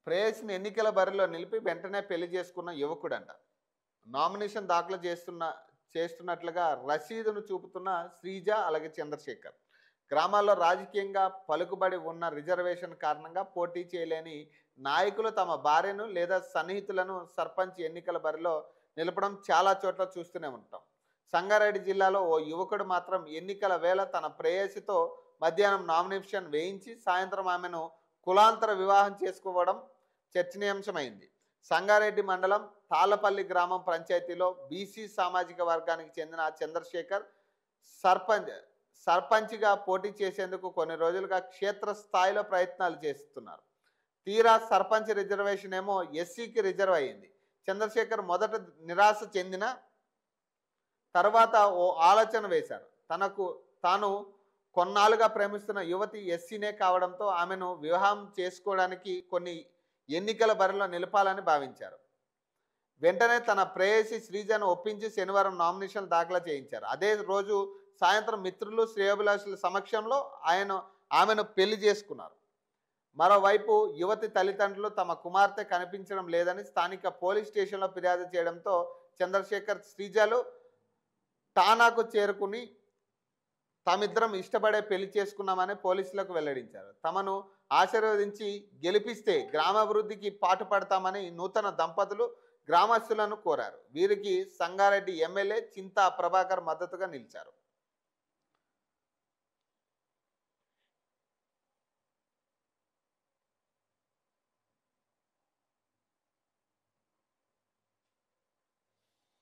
ప్రేయస్‌ని ఎన్నికల బరిలో నిలిపి వెంటనే పెళ్లి చేసుకున్న యువకుడంట. నామినేషన్ దాఖలు చేస్తున్నట్లుగా రసీదును చూపుతున్న శ్రీజ, అలాగే చంద్రశేఖర్. గ్రామాల్లో రాజకీయంగా పలుకుబడి ఉన్న రిజర్వేషన్ కారణంగా పోటీ చేయలేని నాయకులు తమ భార్యను లేదా సన్నిహితులను సర్పంచ్ ఎన్నికల బరిలో నిలపడం చాలా చోట్ల చూస్తూనే ఉంటాం. సంగారెడ్డి జిల్లాలో ఓ యువకుడు మాత్రం ఎన్నికల వేళ తన ప్రేయసితో మధ్యాహ్నం నామినేషన్ వేయించి సాయంత్రం ఆమెను కులాంతర వివాహం చేసుకోవడం చర్చనీయాంశమైంది. సంగారెడ్డి మండలం తాళ్లపల్లి గ్రామం పంచాయతీలో బీసీ సామాజిక వర్గానికి చెందిన చంద్రశేఖర్ సర్పంచ్ సర్పంచ్గా పోటీ చేసేందుకు కొన్ని రోజులుగా క్షేత్రస్థాయిలో ప్రయత్నాలు చేస్తున్నారు. తీరా సర్పంచ్ రిజర్వేషన్ ఏమో ఎస్సీకి రిజర్వ్ అయ్యింది. చంద్రశేఖర్ మొదట నిరాశ చెందిన తర్వాత ఓ ఆలోచన వేశారు. తాను కొన్నాళ్ళుగా ప్రేమిస్తున్న యువతి ఎస్సీనే కావడంతో ఆమెను వివాహం చేసుకోవడానికి కొన్ని ఎన్నికల బరిలో నిలపాలని భావించారు. వెంటనే తన ప్రేయసి శ్రీజను ఒప్పించి శనివారం నామినేషన్ దాఖలు చేయించారు. అదే రోజు సాయంత్రం మిత్రులు, శ్రేయోభిలాషుల సమక్షంలో ఆమెను పెళ్లి చేసుకున్నారు. మరోవైపు యువతి తల్లిదండ్రులు తమ కుమార్తె కనిపించడం లేదని స్థానిక పోలీస్ స్టేషన్లో ఫిర్యాదు చేయడంతో చంద్రశేఖర్, శ్రీజలు ఠానాకు చేరుకుని తామిద్దరం ఇష్టపడే పెళ్లి చేసుకున్నామని పోలీసులకు వెల్లడించారు. తమను ఆశీర్వదించి గెలిపిస్తే గ్రామాభివృద్ధికి పాటుపడతామని నూతన దంపతులు గ్రామస్తులను కోరారు. వీరికి సంగారెడ్డి ఎమ్మెల్యే చింతా ప్రభాకర్ మద్దతుగా నిలిచారు.